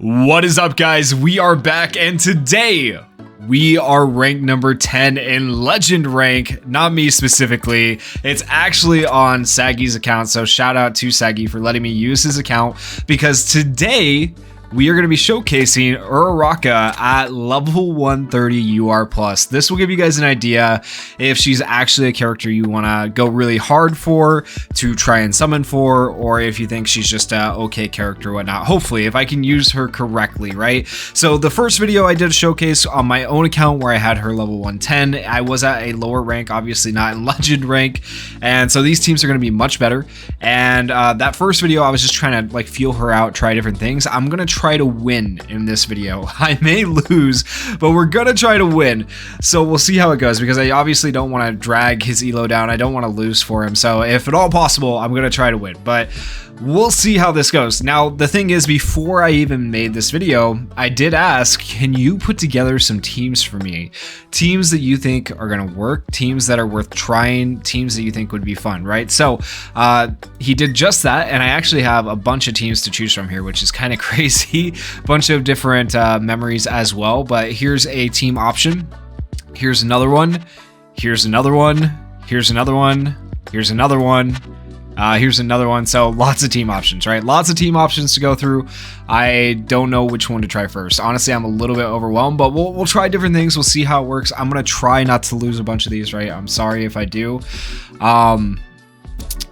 What is up, guys? We are back, and today we are ranked number 10 in legend rank. Not me specifically, it's actually on Saggy's account, so shout out to Saggy for letting me use his account, because today we are going to be showcasing URARAKA at level 130 UR+. This will give you guys an idea if she's actually a character you want to go really hard for, to try and summon for, or if you think she's just a okay character or whatnot. Hopefully, if I can use her correctly, right? So the first video I did a showcase on my own account where I had her level 110. I was at a lower rank, obviously not in legend rank, and so these teams are going to be much better. And that first video, I was just trying to like feel her out, try different things. I'm going to try to win in this video. I may lose, but we're gonna try to win, so we'll see how it goes, because I obviously don't want to drag his elo down. I don't want to lose for him, so if at all possible, I'm gonna try to win, but we'll see how this goes. Now, the thing is, before I even made this video, I did ask, can you put together some teams for me? Teams that you think are gonna work, teams that are worth trying, teams that you think would be fun, right? So he did just that, and I actually have a bunch of teams to choose from here, which is kind of crazy. Bunch of different memories as well, but here's a team option. Here's another one. Here's another one. Here's another one. Here's another one. Here's another one. So lots of team options, right? Lots of team options to go through. I don't know which one to try first. Honestly, I'm a little bit overwhelmed, but we'll try different things. We'll see how it works. I'm gonna try not to lose a bunch of these, right? I'm sorry if I do.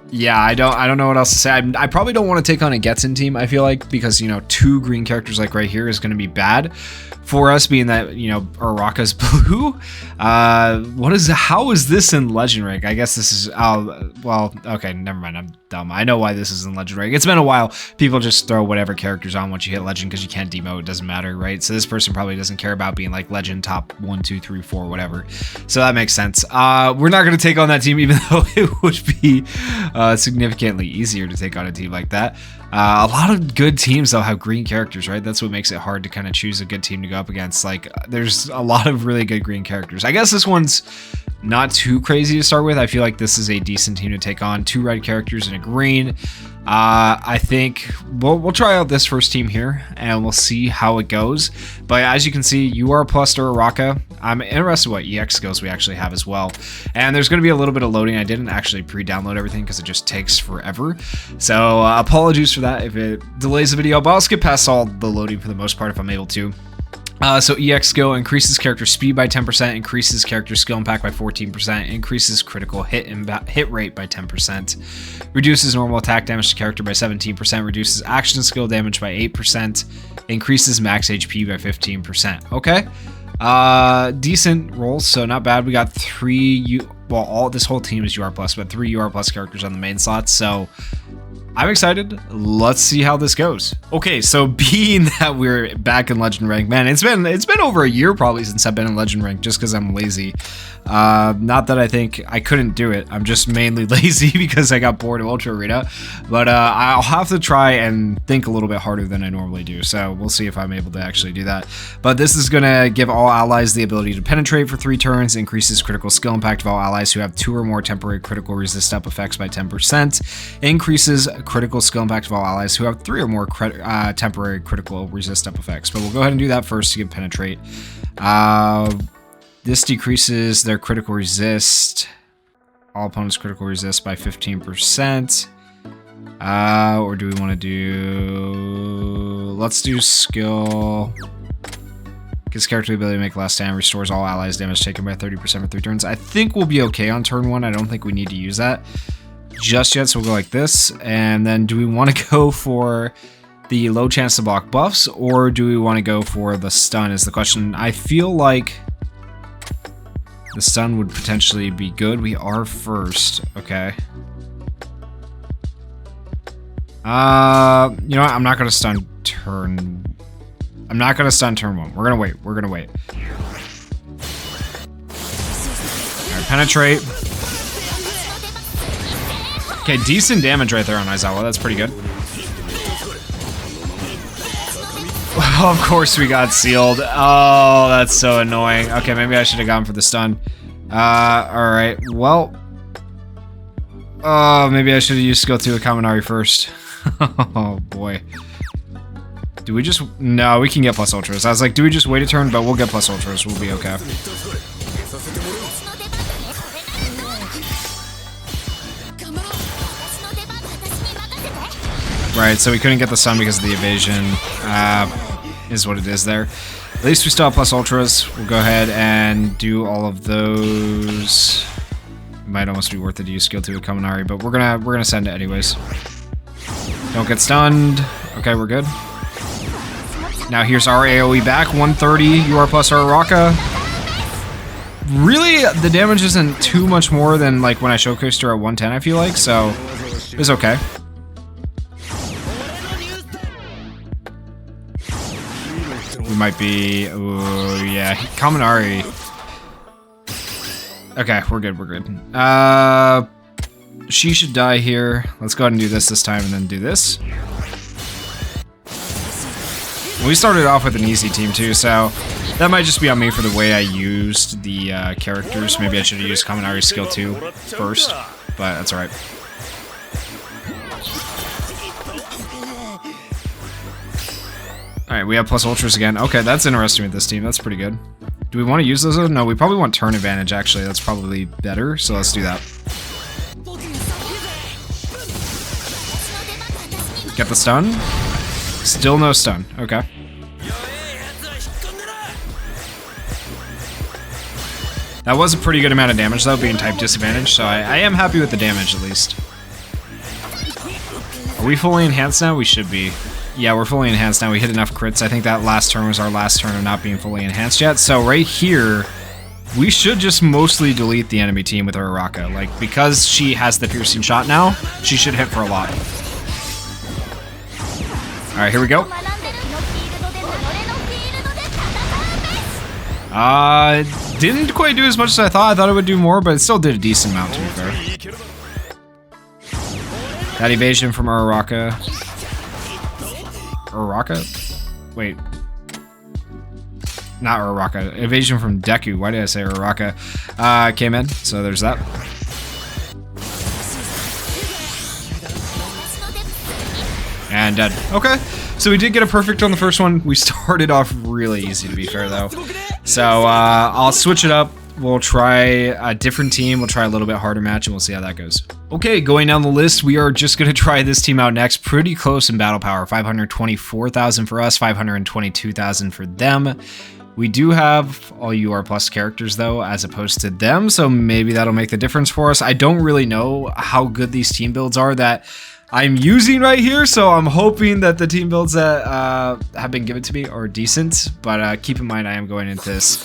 Yeah, I don't know what else to say. I probably don't want to take on a Getson team, I feel like, because, you know, two green characters like right here is going to be bad for us, being that, you know, URARAKA's blue. How is this in legend rank? I guess this is, well, okay, never mind, I'm dumb. I know why this is in legend rank. It's been a while. People just throw whatever characters on once you hit legend because you can't demote. It doesn't matter, right? So this person probably doesn't care about being like legend top 1, 2, 3, 4, whatever. So that makes sense. We're not going to take on that team, even though it would be significantly easier to take on a team like that. A lot of good teams, though, have green characters, right? That's what makes it hard to kind of choose a good team to go up against. Like, there's a lot of really good green characters. I guess this one's not too crazy to start with. I feel like this is a decent team to take on. 2 red characters and a green. I think we'll try out this first team here, and we'll see how it goes. But as you can see, UR plus URARAKA. I'm interested what EX skills we actually have as well. And there's going to be a little bit of loading. I didn't actually pre-download everything because it just takes forever. So apologies for that if it delays the video, but I'll skip past all the loading for the most part if I'm able to. So EX skill increases character speed by 10%, increases character skill impact by 14%, increases critical hit rate by 10%, reduces normal attack damage to character by 17%, reduces action skill damage by 8%, increases max HP by 15%. Okay, decent rolls, so not bad. We got 3 this whole team is UR+, but 3 UR+ characters on the main slots, so I'm excited. Let's see how this goes. Okay, so being that we're back in legend rank, man, it's been over a year probably since I've been in legend rank, just because I'm lazy. Not that I think I couldn't do it. I'm just mainly lazy because I got bored of Ultra Arena. But I'll have to try and think a little bit harder than I normally do. So we'll see if I'm able to actually do that. But this is gonna give all allies the ability to penetrate for 3 turns, increases critical skill impact of all allies who have 2 or more temporary critical resist up effects by 10%, increases critical skill impact of all allies who have 3 or more temporary critical resist up effects. But we'll go ahead and do that first to give penetrate. This decreases their critical resist, all opponents critical resist, by 15%. Or do we want to do, let's do skill. Gives character the ability to make less stand, restores all allies damage taken by 30% for 3 turns. I think we'll be okay on turn 1. I don't think we need to use that just yet, so we'll go like this. And then do we want to go for the low chance to block buffs, or do we want to go for the stun is the question. I feel like the stun would potentially be good. We are first, okay. You know what? I'm not gonna stun turn 1. We're gonna wait. Alright, penetrate. Okay, decent damage right there on Aizawa. That's pretty good. Of course we got sealed. Oh, that's so annoying. Okay, maybe I should have gone for the stun. Alright, well. Maybe I should have used skill 2 of Kaminari first. Oh boy. Do we just... No, we can get plus ultras. I was like, do we just wait a turn? But we'll get plus ultras. We'll be okay. Right, so we couldn't get the sun because of the evasion. Is what it is there. At least we still have plus ultras. We'll go ahead and do all of those. Might almost be worth it to use skill 2 with Kaminari, but we're gonna send it anyways. Don't get stunned. Okay, we're good. Now here's our AoE back, 130 UR plus URARAKA. Really, the damage isn't too much more than like when I showcased her at 110, I feel like, so it's okay. We might be, ooh, yeah, Kaminari. Okay, we're good, we're good. She should die here. Let's go ahead and do this time and then do this. We started off with an easy team too, so that might just be on me for the way I used the characters. Maybe I should have used Kaminari's skill 2 first, but that's alright. Alright, we have plus ultras again. Okay, that's interesting with this team. That's pretty good. Do we want to use those? No, we probably want turn advantage, actually. That's probably better, so let's do that. Get the stun. Still no stun. Okay. That was a pretty good amount of damage, though, being type disadvantage, so I am happy with the damage, at least. Are we fully enhanced now? We should be. Yeah, we're fully enhanced now. We hit enough crits. I think that last turn was our last turn of not being fully enhanced yet. So right here, we should just mostly delete the enemy team with URARAKA. Like, because she has the piercing shot now, she should hit for a lot. Alright, here we go. Didn't quite do as much as I thought. I thought it would do more, but it still did a decent amount, to be fair. That evasion from URARAKA. URARAKA? Wait. Not URARAKA. Evasion from Deku. Why did I say URARAKA? Came in, so there's that. And dead. Okay. So we did get a perfect on the first one. We started off really easy, to be fair, though. So I'll switch it up. We'll try a different team. We'll try a little bit harder match, and we'll see how that goes. Okay, going down the list, we are just going to try this team out next. Pretty close in battle power. 524,000 for us, 522,000 for them. We do have all UR plus characters, though, as opposed to them, so maybe that'll make the difference for us. I don't really know how good these team builds are that I'm using right here, so I'm hoping that the team builds that have been given to me are decent, but keep in mind I am going into this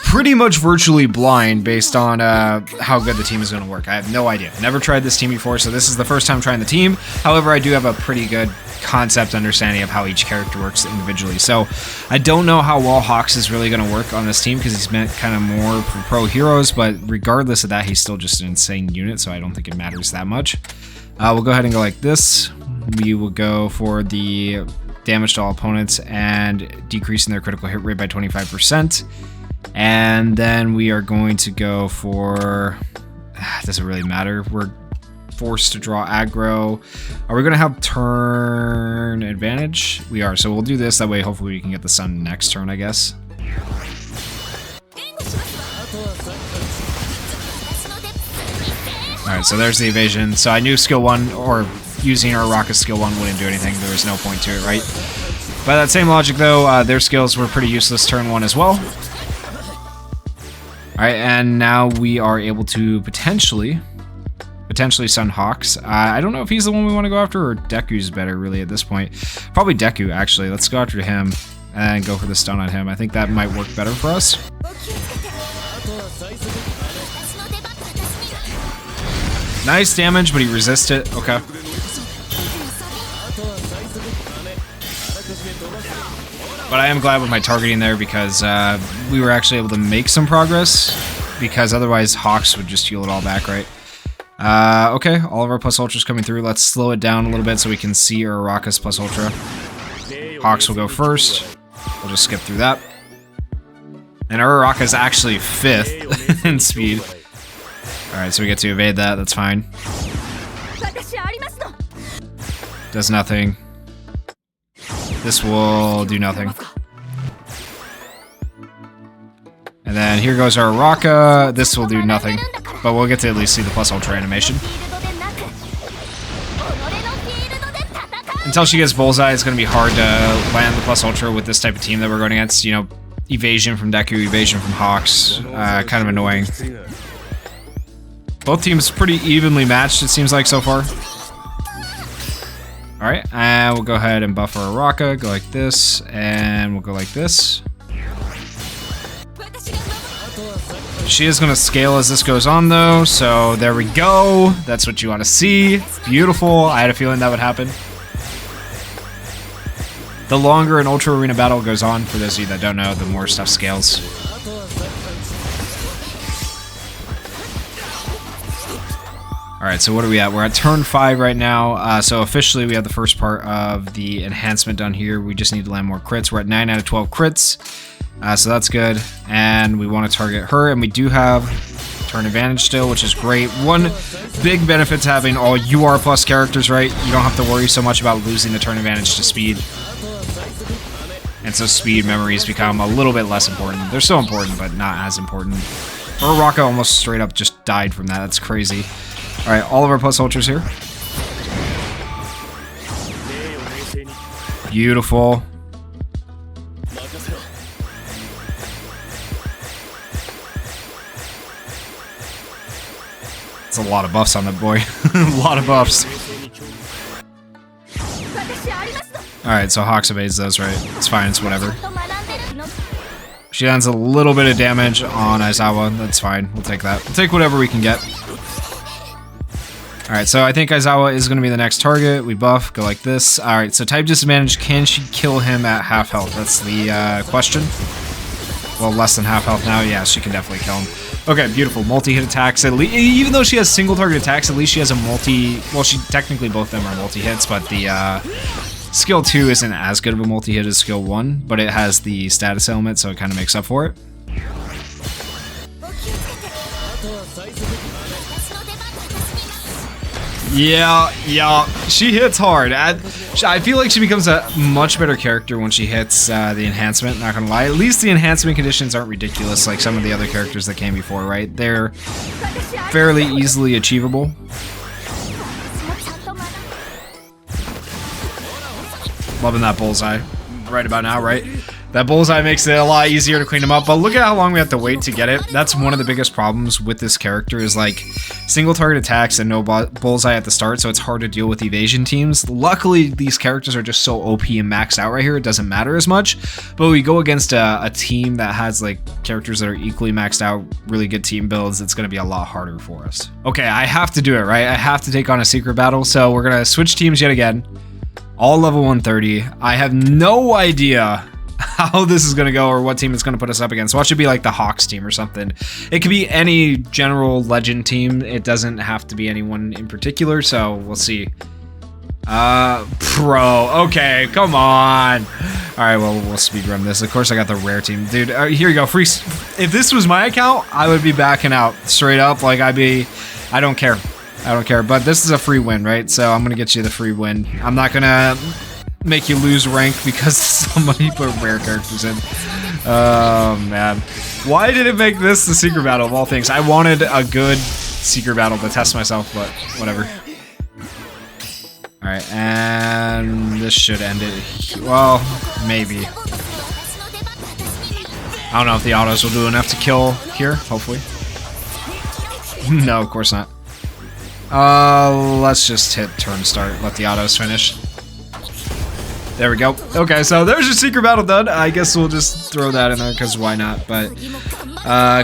pretty much virtually blind based on how good the team is going to work. I have no idea. Never tried this team before, so this is the first time trying the team. However, I do have a pretty good concept understanding of how each character works individually. So I don't know how well Hawks is really going to work on this team because he's meant kind of more for pro heroes, but regardless of that, he's still just an insane unit, so I don't think it matters that much. We'll go ahead and go like this. We will go for the damage to all opponents and decreasing their critical hit rate by 25%. And then we are going to go for... doesn't really matter. We're forced to draw aggro. Are we going to have turn advantage? We are, so we'll do this. That way, hopefully, we can get the sun next turn, I guess. Alright, so there's the evasion. So I knew skill 1, or using URARAKA's skill 1 wouldn't do anything. There was no point to it, right? By that same logic, though, their skills were pretty useless turn 1 as well. Alright, and now we are able to potentially stun Hawks. I don't know if he's the one we want to go after, or Deku's better, really, at this point. Probably Deku, actually. Let's go after him and go for the stun on him. I think that might work better for us. Nice damage, but he resisted. Okay. But I am glad with my targeting there because we were actually able to make some progress, because otherwise Hawks would just heal it all back, right? Okay, all of our plus ultras coming through. Let's slow it down a little bit so we can see URARAKA's plus ultra. Hawks will go first. We'll just skip through that. And URARAKA's actually 5th in speed. Alright, so we get to evade that. That's fine. Does nothing. This will do nothing. And then here goes our URARAKA. This will do nothing, but we'll get to at least see the plus ultra animation. Until she gets bullseye, it's going to be hard to land the plus ultra with this type of team that we're going against. You know, evasion from Deku, evasion from Hawks. Kind of annoying. Both teams pretty evenly matched, it seems like, so far. Alright, and we'll go ahead and buff our URARAKA. Go like this, and we'll go like this. She is going to scale as this goes on, though, so there we go. That's what you want to see. Beautiful. I had a feeling that would happen. The longer an Ultra Arena battle goes on, for those of you that don't know, the more stuff scales. Alright, so what are we at? We're at turn 5 right now, so officially we have the first part of the enhancement done here. We just need to land more crits. We're at 9 out of 12 crits, so that's good. And we want to target her, and we do have turn advantage still, which is great. One big benefit to having all UR plus characters, right? You don't have to worry so much about losing the turn advantage to speed. And so speed memories become a little bit less important. They're still important, but not as important. URARAKA almost straight up just died from that. That's crazy. Alright, all of our plus ultras here. Beautiful. It's a lot of buffs on that boy. A lot of buffs. Alright, so Hawks evades those, right? It's fine, it's whatever. She lands a little bit of damage on Aizawa. That's fine. We'll take that. We'll take whatever we can get. Alright, so I think Aizawa is going to be the next target. We buff, go like this. Alright, so type disadvantage, can she kill him at half health? That's the question. Well, less than half health now. Yeah, she can definitely kill him. Okay, beautiful. Multi-hit attacks. At least, even though she has single target attacks, at least she has a multi... Well, she technically both of them are multi-hits, but the skill 2 isn't as good of a multi-hit as skill 1, but it has the status element, so it kind of makes up for it. Yeah, she hits hard. I feel like she becomes a much better character when she hits the enhancement, not gonna lie. At least the enhancement conditions aren't ridiculous like some of the other characters that came before, right? They're fairly easily achievable. Loving that bullseye right about now, right? That bullseye makes it a lot easier to clean him up, but look at how long we have to wait to get it. That's one of the biggest problems with this character is like single target attacks and no bullseye at the start, so it's hard to deal with evasion teams. Luckily, these characters are just so OP and maxed out right here, it doesn't matter as much, but we go against a team that has like characters that are equally maxed out, really good team builds, it's going to be a lot harder for us. Okay, I have to do it, right? I have to take on a secret battle, so we're going to switch teams yet again. All level 130. I have no idea how this is going to go or what team it's going to put us up against. Watch it be like the Hawks team or something. It could be any general legend team. It doesn't have to be anyone in particular, so we'll see. Pro. Okay, come on. Alright, well, we'll speedrun this. Of course, I got the rare team. Dude, here you go. Free. If this was my account, I would be backing out straight up. Like, I don't care. I don't care, but this is a free win, right? So I'm gonna get you the free win. I'm not gonna make you lose rank because somebody put rare characters in. Oh, man. Why did it make this the secret battle of all things? I wanted a good secret battle to test myself, but whatever. Alright, and this should end it. Well, maybe. I don't know if the autos will do enough to kill here, hopefully. No, of course not. Let's just hit turn start, let the autos finish. There we go. Okay, so there's your secret battle done. I guess we'll just throw that in there, because why not? But,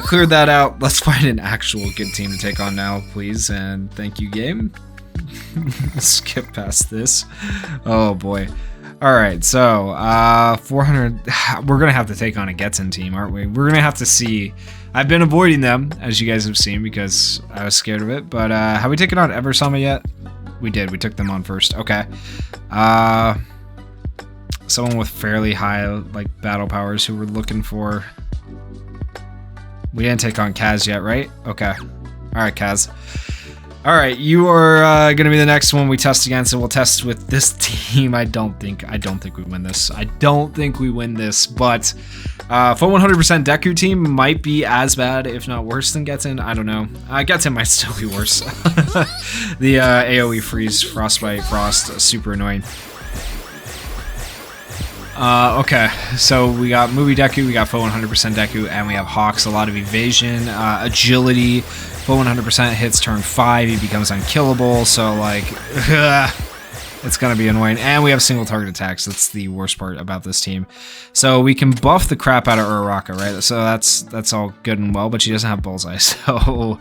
cleared that out. Let's find an actual good team to take on now, please, and thank you, game. Skip past this. Oh, boy. Alright, so, 400... We're gonna have to take on a Getsun team, aren't we? We're gonna have to see... I've been avoiding them, as you guys have seen, because I was scared of it. But, have we taken on Eversama yet? We did. We took them on first. Okay. Someone with fairly high, like, battle powers who we're looking for. We didn't take on Kaz yet, right? Okay. Alright, Kaz. All right, you are gonna be the next one we test against, and we'll test with this team. I don't think we win this. I don't think we win this, but full 100% Deku team might be as bad, if not worse than Getten. I don't know. Getten might still be worse. The AoE freeze, frostbite, frost, super annoying. Okay, so we got movie Deku, we got full 100% Deku, and we have Hawks, a lot of evasion, agility, full 100% hits turn 5, he becomes unkillable, so like, it's gonna be annoying. And we have single target attacks, that's the worst part about this team. So we can buff the crap out of URARAKA, right? So that's all good and well, but she doesn't have bullseye, so...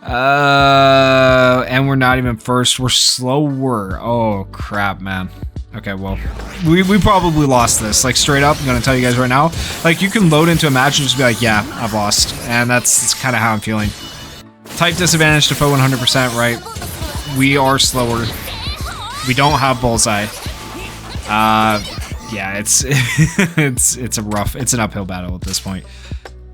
and we're not even first, we're slower. Oh crap, man. Okay, well, we probably lost this. Like, straight up, I'm gonna tell you guys right now. Like, you can load into a match and just be like, yeah, I've lost. And that's kind of how I'm feeling. Type disadvantage to full 100%, right? We are slower. We don't have bullseye. Yeah, it's it's an uphill battle at this point.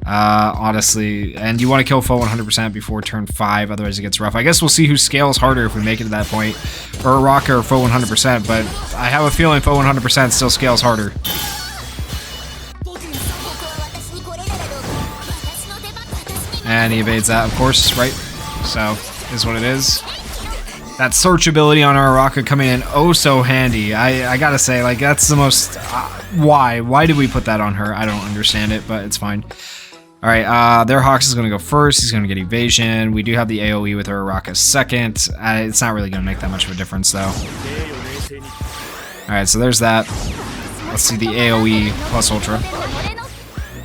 Honestly, and you want to kill full 100% before turn 5, otherwise it gets rough. I guess we'll see who scales harder if we make it to that point, or URARAKA or full 100%, but I have a feeling full 100% still scales harder. And he evades that, of course, right? So, is what it is. That search ability on URARAKA coming in oh so handy. I gotta say, like, that's the most... why did we put that on her? I don't understand it, but it's fine. Alright, their Hawks is going to go first. He's going to get evasion. We do have the AoE with URARAKA second. It's not really going to make that much of a difference, though. Alright, so there's that. Let's see the AoE plus Ultra.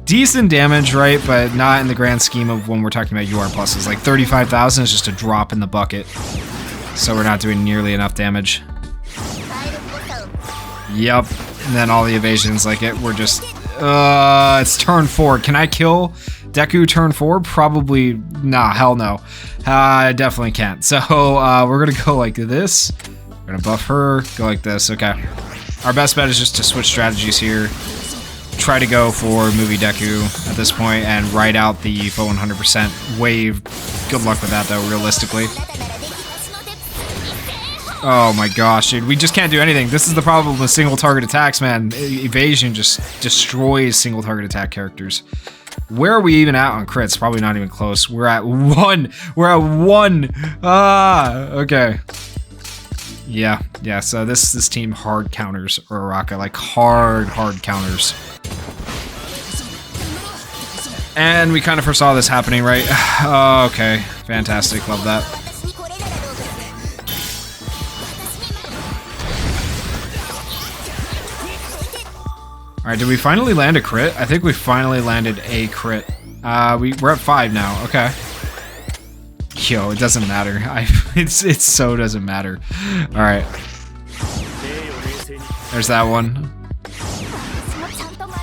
Decent damage, right? But not in the grand scheme of when we're talking about UR pluses. Like, 35,000 is just a drop in the bucket. So we're not doing nearly enough damage. Yep. And then all the evasions, like we're just... it's turn 4. Can I kill Deku turn 4? Probably, nah, hell no. I definitely can't. So, we're gonna go like this. We're gonna buff her, go like this, okay. Our best bet is just to switch strategies here. Try to go for movie Deku at this point and ride out the full 100% wave. Good luck with that, though, realistically. Oh my gosh, dude, we just can't do anything. This is the problem with single target attacks, man. Evasion just destroys single target attack characters. Where are we even at on crits? Probably not even close. We're at 1. We're at 1. Ah, okay. Yeah, so this team hard counters URARAKA, like hard counters. And we kind of foresaw this happening, right? Oh, okay, fantastic, love that. Alright, did we finally land a crit? I think we finally landed a crit. We're at 5 now, okay. Yo, it doesn't matter. It so doesn't matter. Alright. There's that one.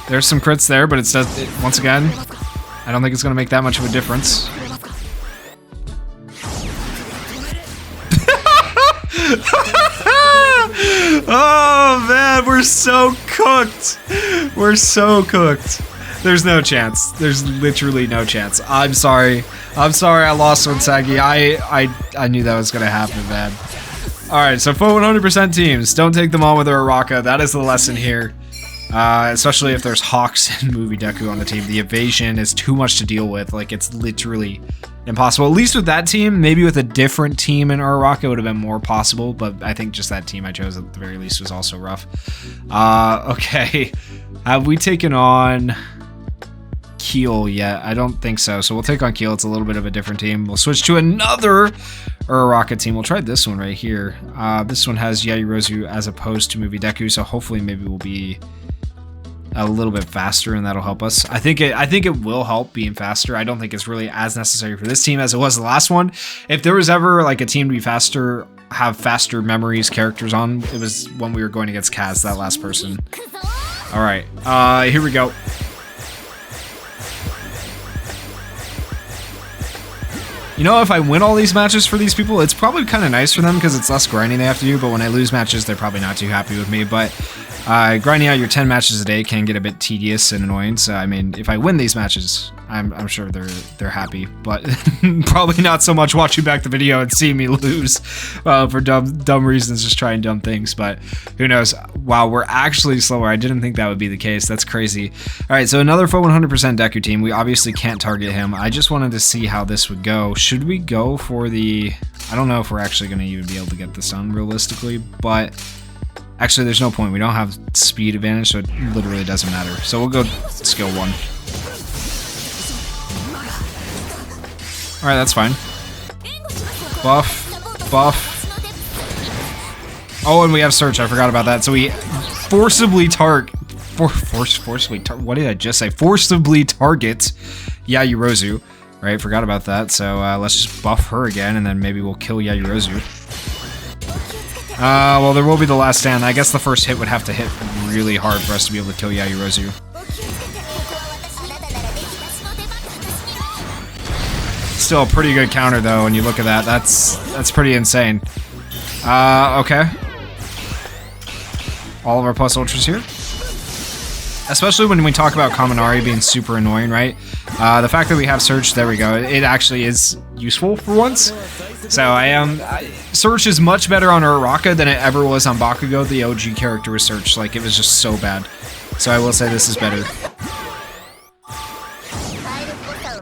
There's some crits there, but once again, I don't think it's gonna make that much of a difference. Oh man, we're so cooked. We're so cooked. There's no chance. There's literally no chance. I'm sorry. I'm sorry I lost one, Sagi. I knew that was gonna happen, man. Alright, so full 100% teams. Don't take them on with URARAKA. That is the lesson here. Especially if there's Hawks and movie Deku on the team. The evasion is too much to deal with. Like, it's literally impossible. At least with that team. Maybe with a different team in URARAKA it would have been more possible, but I think just that team I chose at the very least was also rough. Okay. Have we taken on Keel yet? I don't think so. So we'll take on Keel. It's a little bit of a different team. We'll switch to another URARAKA team. We'll try this one right here. This one has Yaoyorozu as opposed to movie Deku, so hopefully maybe we'll be a little bit faster, and that'll help us. I think it will help being faster. I don't think it's really as necessary for this team as it was the last one. If there was ever like a team to be faster, have faster memories characters on, it was when we were going against Kaz, that last person. All right, here we go. You know, if I win all these matches for these people, it's probably kind of nice for them because it's less grinding they have to do, but when I lose matches, they're probably not too happy with me. But Grinding out your 10 matches a day can get a bit tedious and annoying. So I mean, if I win these matches, I'm sure they're happy, but probably not so much watching back the video and seeing me lose for dumb reasons, just trying dumb things. But who knows? Wow, we're actually slower. I didn't think that would be the case. That's crazy. All right, so another full 100% Deku team. We obviously can't target him. I just wanted to see how this would go. Should we go for the? I don't know if we're actually going to even be able to get this done realistically, but actually there's no point. We don't have speed advantage, so it literally doesn't matter. So we'll go skill 1. Alright, that's fine. Buff. Oh, and we have search. I forgot about that. So we forcibly target. What did I just say? Forcibly target Yaoyorozu. Right, forgot about that. So let's just buff her again, and then maybe we'll kill Yaoyorozu. Well, there will be the last stand. I guess the first hit would have to hit really hard for us to be able to kill Yaoyorozu. Still a pretty good counter though, when you look at that. That's pretty insane. Okay. All of our plus ultras here. Especially when we talk about Kaminari being super annoying, right? The fact that we have Search, there we go. It actually is useful for once. So Search is much better on URARAKA than it ever was on Bakugo. The OG character was Search. Like, it was just so bad. So I will say this is better.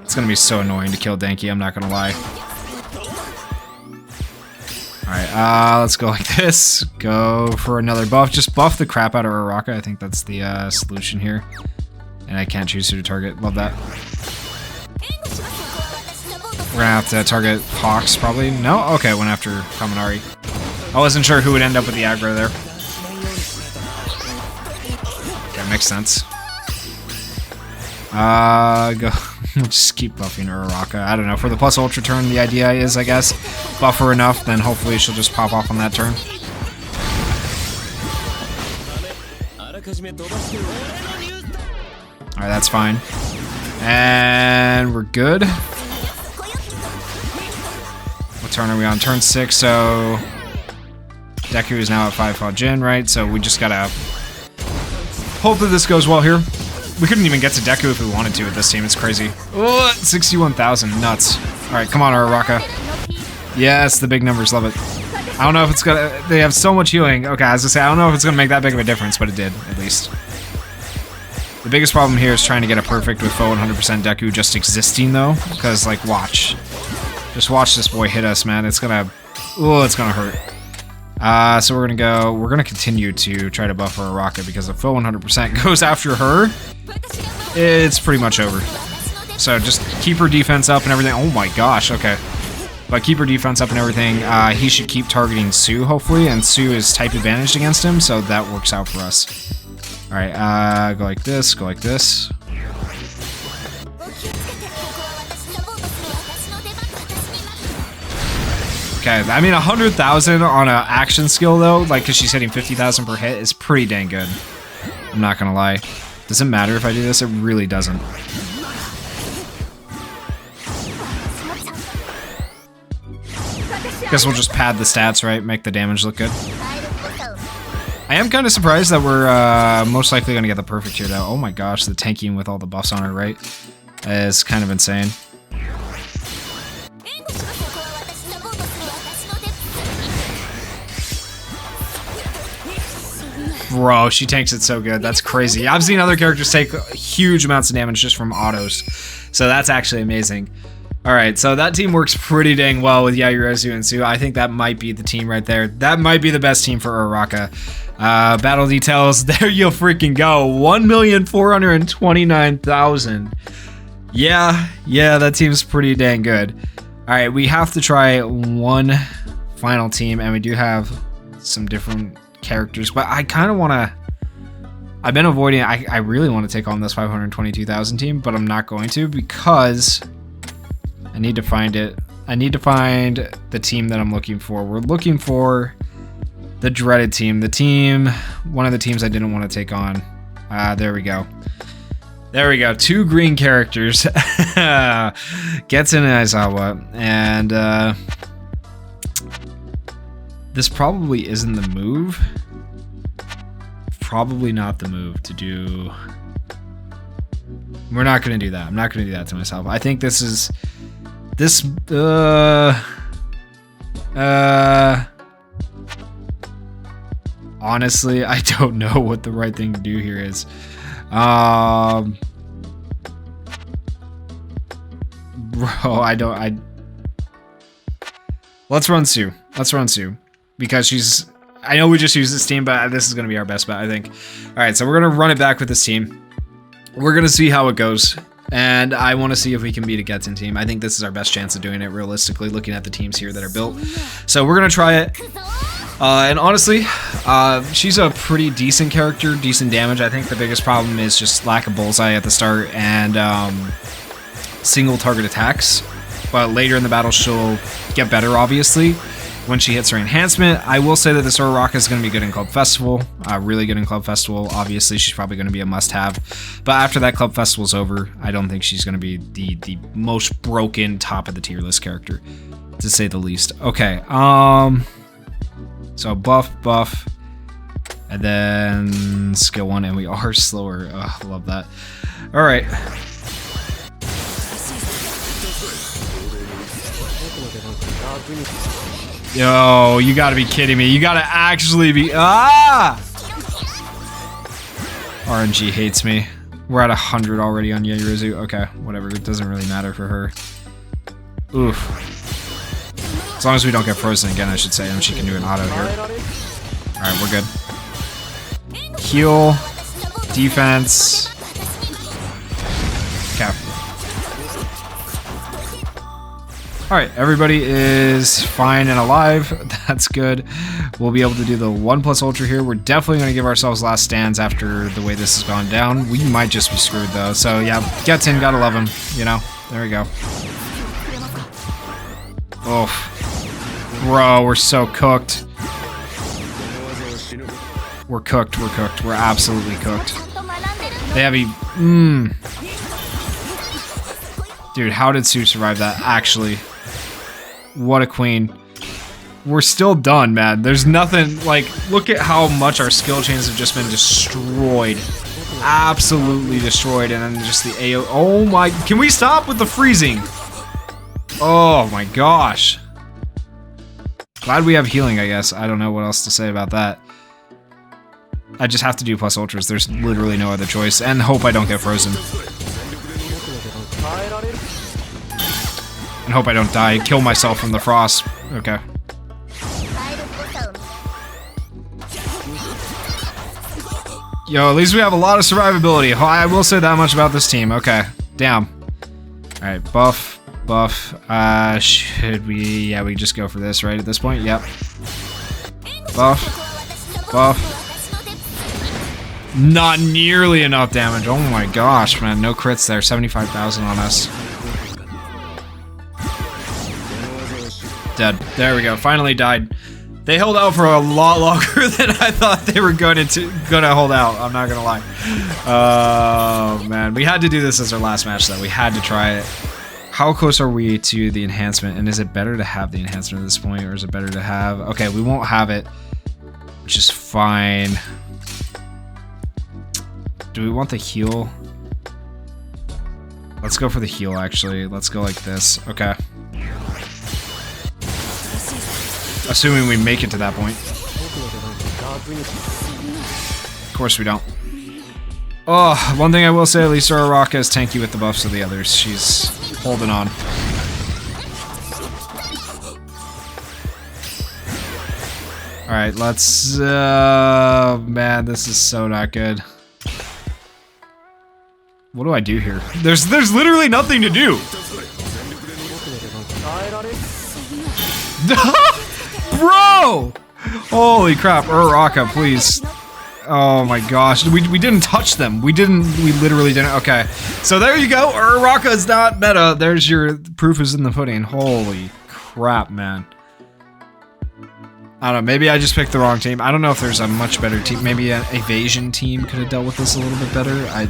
It's gonna be so annoying to kill Denki, I'm not gonna lie. Alright, let's go like this. Go for another buff. Just buff the crap out of URARAKA. I think that's the solution here. And I can't choose who to target. Love that. We're gonna have to target Hawks, probably. No? Okay, went after Kaminari. I wasn't sure who would end up with the aggro there. Okay, makes sense. Go. Just keep buffing URARAKA. I don't know. For the plus ultra turn, the idea is, I guess, buff her enough, then hopefully she'll just pop off on that turn. Alright, that's fine. And we're good. What turn are we on? Turn 6, so Deku is now at 5 Fajin, right? So we just gotta hope that this goes well here. We couldn't even get to Deku if we wanted to with this team. It's crazy. Oh, 61,000. Nuts. Alright, come on, URARAKA. Yes, the big numbers. Love it. I don't know if it's gonna... They have so much healing. Okay, I was gonna say, I don't know if it's gonna make that big of a difference, but it did, at least. The biggest problem here is trying to get a perfect with full 100% Deku just existing, though. Because, like, watch. Just watch this boy hit us, man. It's gonna... Oh, it's gonna hurt. So we're gonna continue to try to buff URARAKA because if full 100% goes after her, it's pretty much over. So just keep her defense up and everything. Oh my gosh, okay. But keep her defense up and everything. He should keep targeting Sue, hopefully, and Sue is type advantaged against him, so that works out for us. Alright, go like this, go like this. Okay, I mean 100,000 on an action skill though, like because she's hitting 50,000 per hit, is pretty dang good. I'm not gonna lie. Does it matter if I do this? It really doesn't. Guess we'll just pad the stats, right? Make the damage look good. I am kind of surprised that we're most likely gonna get the perfect here though. Oh my gosh, the tanking with all the buffs on her, right? Is kind of insane. Bro, she tanks it so good. That's crazy. I've seen other characters take huge amounts of damage just from autos. So that's actually amazing. Alright, so that team works pretty dang well with Yaoyorozu and Sue. I think that might be the team right there. That might be the best team for URARAKA. Battle details, there you freaking go. 1,429,000. Yeah, that team's pretty dang good. Alright, we have to try one final team, and we do have some different characters, but I kind of want to... I've been avoiding... I really want to take on this 522,000 team, but I'm not going to because I need to find it. I need to find the team that I'm looking for. We're looking for the dreaded team. The team... One of the teams I didn't want to take on. There we go. There we go. 2 green characters. Getsun and Aizawa. And, this probably isn't the move probably not the move to do. We're not going to do that. I'm not going to do that to myself. I think this is... This... Honestly, I don't know what the right thing to do here is. Bro, let's run Sue. Let's run Sue. Because she's... I know we just used this team, but this is going to be our best bet, I think. Alright, so we're going to run it back with this team. We're going to see how it goes. And I want to see if we can beat a Getsin team. I think this is our best chance of doing it, realistically, looking at the teams here that are built. So we're going to try it. And honestly, she's a pretty decent character, decent damage. I think the biggest problem is just lack of bullseye at the start and single target attacks. But later in the battle, she'll get better, obviously, when she hits her enhancement. I will say that this URARAKA is going to be good in Club Festival, really good in Club Festival. Obviously, she's probably going to be a must-have. But after that Club Festival's over, I don't think she's going to be the most broken top of the tier list character, to say the least. Okay, so buff, and then skill 1, and we are slower. Oh, love that. All right. Yo, you gotta be kidding me. You gotta actually be... Ah! RNG hates me. We're at 100 already on Yaoyorozu. Okay, whatever. It doesn't really matter for her. Oof. As long as we don't get frozen again, I should say, and she can do an auto here. Alright, we're good. Heal. Defense. Okay. Alright, everybody is fine and alive. That's good. We'll be able to do the 1+ Ultra here. We're definitely going to give ourselves last stands after the way this has gone down. We might just be screwed, though. So, yeah, Getsin, gotta love him. You know? There we go. Oh. Bro, we're so cooked. We're cooked. We're cooked. We're absolutely cooked. They have a... Dude, how did Sue survive that? Actually. What a queen. We're still done, man. There's nothing, like, look at how much our skill chains have just been destroyed. Absolutely destroyed. And then just the AO. Oh my, can we stop with the freezing? Oh my gosh. Glad we have healing, I guess. I don't know what else to say about that. I just have to do plus ultras. There's literally no other choice. And hope I don't get frozen. And hope I don't die. Kill myself from the frost. Okay. Yo, at least we have a lot of survivability. I will say that much about this team. Okay. Damn. Alright, buff. Should we... Yeah, we just go for this, right, at this point? Yep. Buff. Not nearly enough damage. Oh my gosh, man. No crits there. 75,000 on us. Dead. There we go. Finally died. They held out for a lot longer than I thought they were gonna hold out. I'm not gonna lie. Oh, man. We had to do this as our last match, though. We had to try it. How close are we to the enhancement? And is it better to have the enhancement at this point, or is it better to have... Okay, we won't have it, which is fine. Do we want the heal? Let's go for the heal, actually. Let's go like this. Okay. Assuming we make it to that point. Of course we don't. Oh, one thing I will say, at least URARAKA is tanky with the buffs of the others. She's holding on. Alright, let's... man, this is so not good. What do I do here? There's literally nothing to do! Bro! Holy crap, URARAKA, please. Oh my gosh, we didn't touch them. We literally didn't. Okay, so there you go. URARAKA is not meta. There's your proof is in the pudding. Holy crap, man. I don't know, maybe I just picked the wrong team. I don't know if there's a much better team. Maybe an evasion team could have dealt with this a little bit better.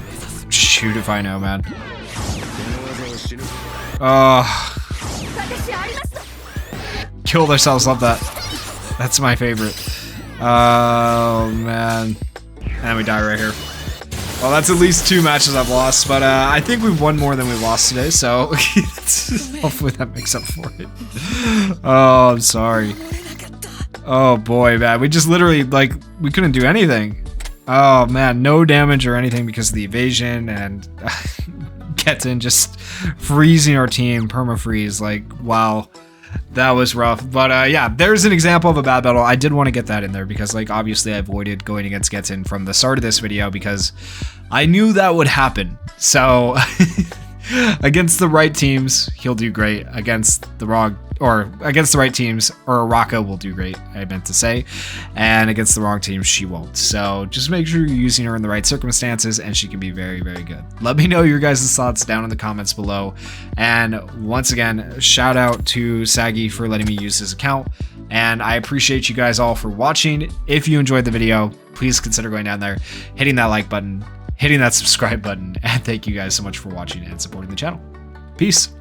Shoot if I know, man. Killed ourselves, love that. That's my favorite. Oh, man. And then we die right here. Well, that's at least 2 matches I've lost, but I think we've won more than we've lost today, so hopefully that makes up for it. Oh, I'm sorry. Oh boy, man. We just literally, like, we couldn't do anything. Oh man, no damage or anything because of the evasion, and Getten just freezing our team, perma-freeze. Like, wow. That was rough, but yeah, there's an example of a bad battle. I did want to get that in there because, like, obviously I avoided going against Getten from the start of this video because I knew that would happen. So against the right teams, he'll do great. Against the wrong, or against the right teams, URARAKA will do great, I meant to say. And against the wrong teams, she won't. So just make sure you're using her in the right circumstances and she can be very, very good. Let me know your guys' thoughts down in the comments below. And once again, shout out to Saggy for letting me use his account. And I appreciate you guys all for watching. If you enjoyed the video, please consider going down there, hitting that like button, hitting that subscribe button, and thank you guys so much for watching and supporting the channel. Peace.